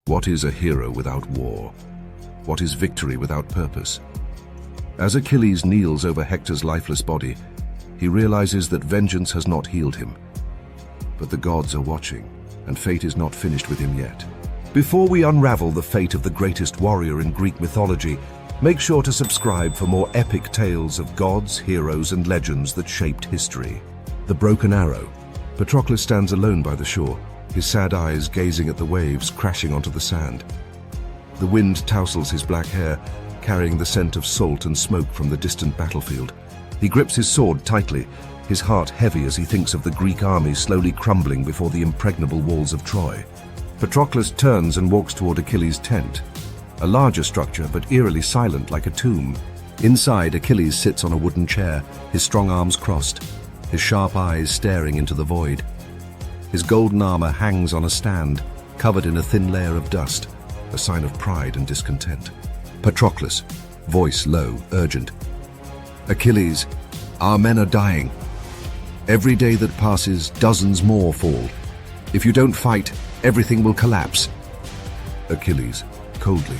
What is a hero without war? What is victory without purpose? As Achilles kneels over Hector's lifeless body, he realizes that vengeance has not healed him. But the gods are watching, and fate is not finished with him yet. Before we unravel the fate of the greatest warrior in Greek mythology, make sure to subscribe for more epic tales of gods, heroes, and legends that shaped history. The Broken Arrow. Patroclus stands alone by the shore, his sad eyes gazing at the waves crashing onto the sand. The wind tousles his black hair, carrying the scent of salt and smoke from the distant battlefield. He grips his sword tightly, his heart heavy as he thinks of the Greek army slowly crumbling before the impregnable walls of Troy. Patroclus turns and walks toward Achilles' tent, a larger structure but eerily silent like a tomb. Inside, Achilles sits on a wooden chair, his strong arms crossed, his sharp eyes staring into the void. His golden armor hangs on a stand, covered in a thin layer of dust, a sign of pride and discontent. Patroclus, voice low, urgent. Achilles, our men are dying. Every day that passes, dozens more fall. If you don't fight, everything will collapse. Achilles, coldly.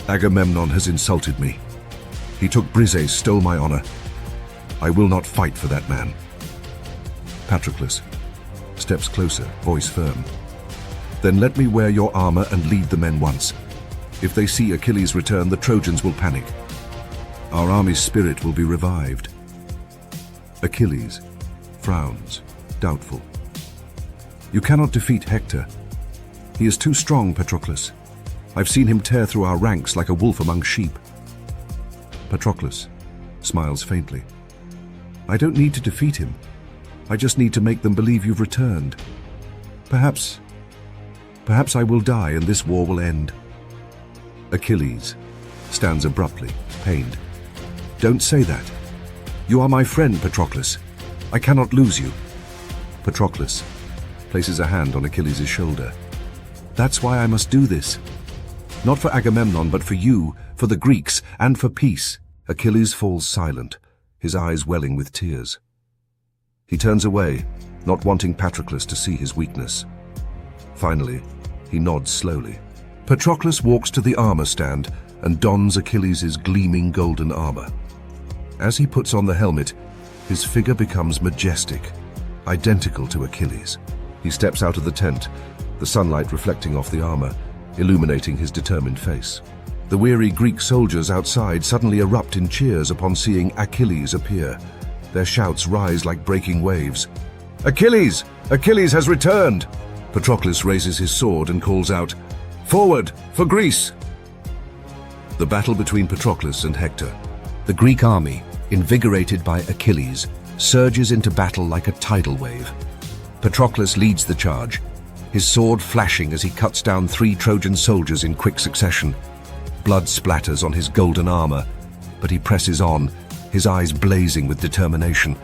Agamemnon has insulted me. He took Briseis, stole my honor. I will not fight for that man. Patroclus steps closer, voice firm. Then let me wear your armor and lead the men once. If they see Achilles return, the Trojans will panic. Our army's spirit will be revived. Achilles frowns, doubtful. You cannot defeat Hector. He is too strong, Patroclus. I've seen him tear through our ranks like a wolf among sheep. Patroclus smiles faintly. I don't need to defeat him. I just need to make them believe you've returned. Perhaps I will die and this war will end. Achilles stands abruptly, pained. Don't say that. You are my friend, Patroclus. I cannot lose you. Patroclus places a hand on Achilles' shoulder. That's why I must do this. Not for Agamemnon, but for you, for the Greeks, and for peace. Achilles falls silent, his eyes welling with tears. He turns away, not wanting Patroclus to see his weakness. Finally, he nods slowly. Patroclus walks to the armor stand and dons Achilles' gleaming golden armor. As he puts on the helmet, his figure becomes majestic, identical to Achilles. He steps out of the tent, the sunlight reflecting off the armor, illuminating his determined face. The weary Greek soldiers outside suddenly erupt in cheers upon seeing Achilles appear. Their shouts rise like breaking waves. Achilles! Achilles has returned! Patroclus raises his sword and calls out, Forward, for Greece! The battle between Patroclus and Hector. The Greek army, invigorated by Achilles, surges into battle like a tidal wave. Patroclus leads the charge, his sword flashing as he cuts down 3 Trojan soldiers in quick succession. Blood splatters on his golden armor, but he presses on, his eyes blazing with determination.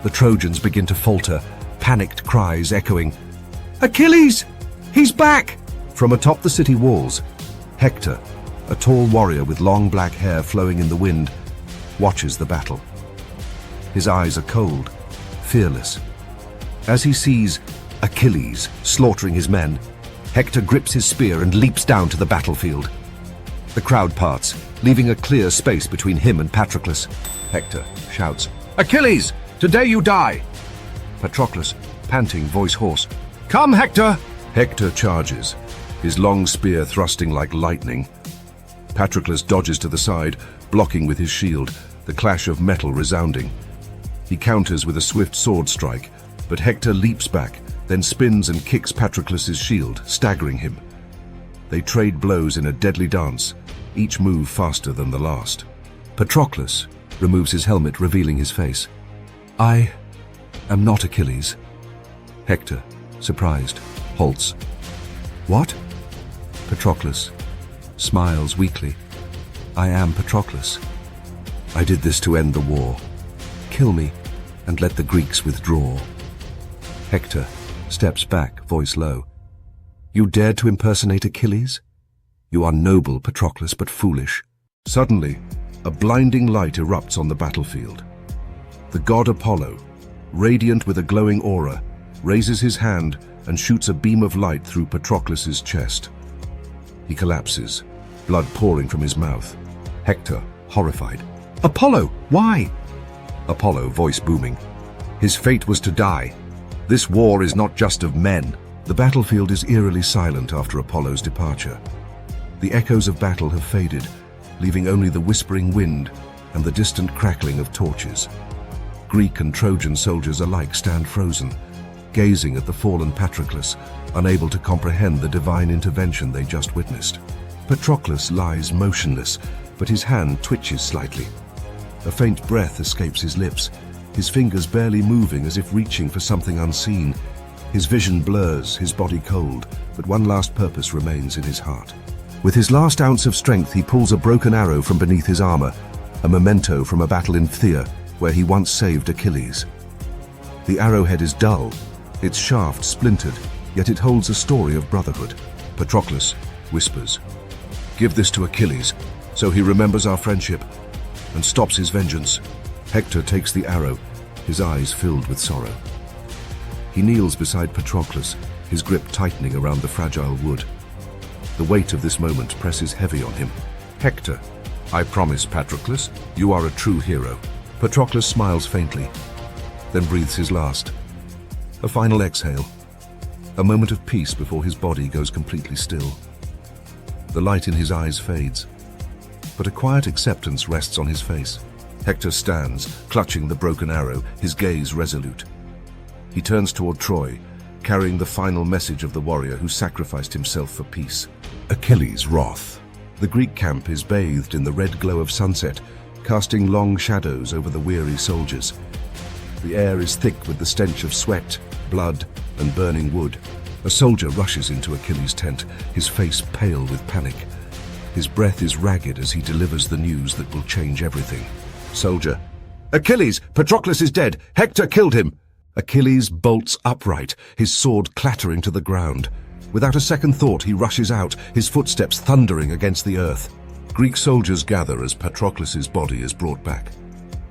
The Trojans begin to falter, panicked cries echoing, Achilles! He's back! From atop the city walls, Hector, a tall warrior with long black hair flowing in the wind, watches the battle. His eyes are cold, fearless. As he sees Achilles slaughtering his men, Hector grips his spear and leaps down to the battlefield. The crowd parts, leaving a clear space between him and Patroclus. Hector shouts, Achilles! Today you die! Patroclus, panting, voice hoarse, Come, Hector! Hector charges, his long spear thrusting like lightning. Patroclus dodges to the side, blocking with his shield, the clash of metal resounding. He counters with a swift sword strike, but Hector leaps back, then spins and kicks Patroclus's shield, staggering him. They trade blows in a deadly dance, each move faster than the last. Patroclus removes his helmet, revealing his face. I am not Achilles. Hector, surprised, halts. What? Patroclus smiles weakly. I am Patroclus. I did this to end the war. Kill me and let the Greeks withdraw. Hector steps back, voice low. You dared to impersonate Achilles? You are noble, Patroclus, but foolish. Suddenly, a blinding light erupts on the battlefield. The god Apollo, radiant with a glowing aura, raises his hand and shoots a beam of light through Patroclus's chest. He collapses, blood pouring from his mouth. Hector, horrified. "Apollo, why?" Apollo, voice booming. "His fate was to die. This war is not just of men." The battlefield is eerily silent after Apollo's departure. The echoes of battle have faded, leaving only the whispering wind and the distant crackling of torches. Greek and Trojan soldiers alike stand frozen, gazing at the fallen Patroclus, unable to comprehend the divine intervention they just witnessed. Patroclus lies motionless, but his hand twitches slightly. A faint breath escapes his lips, his fingers barely moving as if reaching for something unseen. His vision blurs, his body cold, but one last purpose remains in his heart. With his last ounce of strength, he pulls a broken arrow from beneath his armor, a memento from a battle in Phthia, where he once saved Achilles. The arrowhead is dull, its shaft splintered, yet it holds a story of brotherhood. Patroclus whispers, "Give this to Achilles, so he remembers our friendship and stops his vengeance." Hector takes the arrow, his eyes filled with sorrow. He kneels beside Patroclus, his grip tightening around the fragile wood. The weight of this moment presses heavy on him. "Hector, I promise, Patroclus, you are a true hero." Patroclus smiles faintly, then breathes his last. A final exhale, a moment of peace before his body goes completely still. The light in his eyes fades, but a quiet acceptance rests on his face. Hector stands, clutching the broken arrow, his gaze resolute. He turns toward Troy, carrying the final message of the warrior who sacrificed himself for peace. Achilles' wrath. The Greek camp is bathed in the red glow of sunset, casting long shadows over the weary soldiers. The air is thick with the stench of sweat, blood, and burning wood. A soldier rushes into Achilles' tent, his face pale with panic. His breath is ragged as he delivers the news that will change everything. Soldier. "Achilles! Patroclus is dead! Hector killed him!" Achilles bolts upright, his sword clattering to the ground. Without a second thought, he rushes out, his footsteps thundering against the earth. Greek soldiers gather as Patroclus's body is brought back.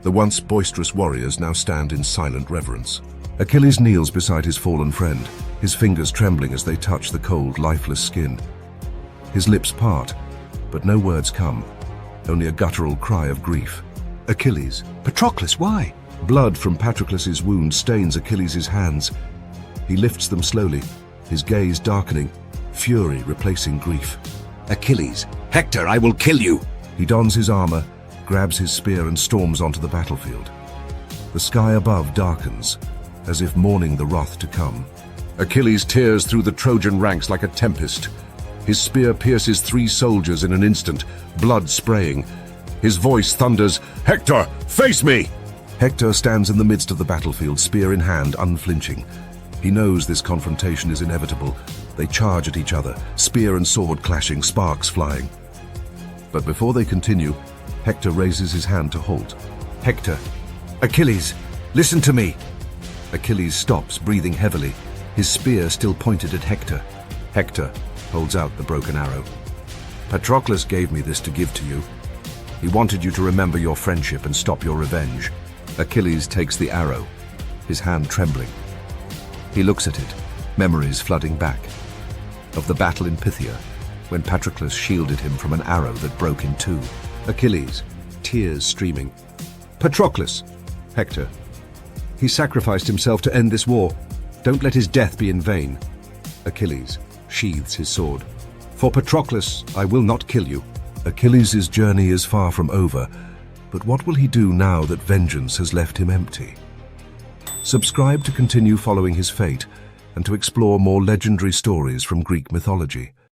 The once boisterous warriors now stand in silent reverence. Achilles kneels beside his fallen friend, his fingers trembling as they touch the cold, lifeless skin. His lips part, but no words come, only a guttural cry of grief. Achilles. "Patroclus, why?" Blood from Patroclus's wound stains Achilles' hands. He lifts them slowly, his gaze darkening, fury replacing grief. "Achilles, Hector, I will kill you!" He dons his armor, grabs his spear and storms onto the battlefield. The sky above darkens, as if mourning the wrath to come. Achilles tears through the Trojan ranks like a tempest. His spear pierces 3 soldiers in an instant, blood spraying. His voice thunders, "Hector, face me!" Hector stands in the midst of the battlefield, spear in hand, unflinching. He knows this confrontation is inevitable. They charge at each other, spear and sword clashing, sparks flying. But before they continue, Hector raises his hand to halt. "Hector, Achilles, listen to me!" Achilles stops, breathing heavily, his spear still pointed at Hector. Hector holds out the broken arrow. "Patroclus gave me this to give to you. He wanted you to remember your friendship and stop your revenge." Achilles takes the arrow, his hand trembling. He looks at it, memories flooding back. Of the battle in Phthia, when Patroclus shielded him from an arrow that broke in 2. Achilles, tears streaming. "Patroclus!" Hector. "He sacrificed himself to end this war. Don't let his death be in vain." Achilles sheathes his sword. "For Patroclus, I will not kill you." Achilles' journey is far from over, but what will he do now that vengeance has left him empty? Subscribe to continue following his fate and to explore more legendary stories from Greek mythology.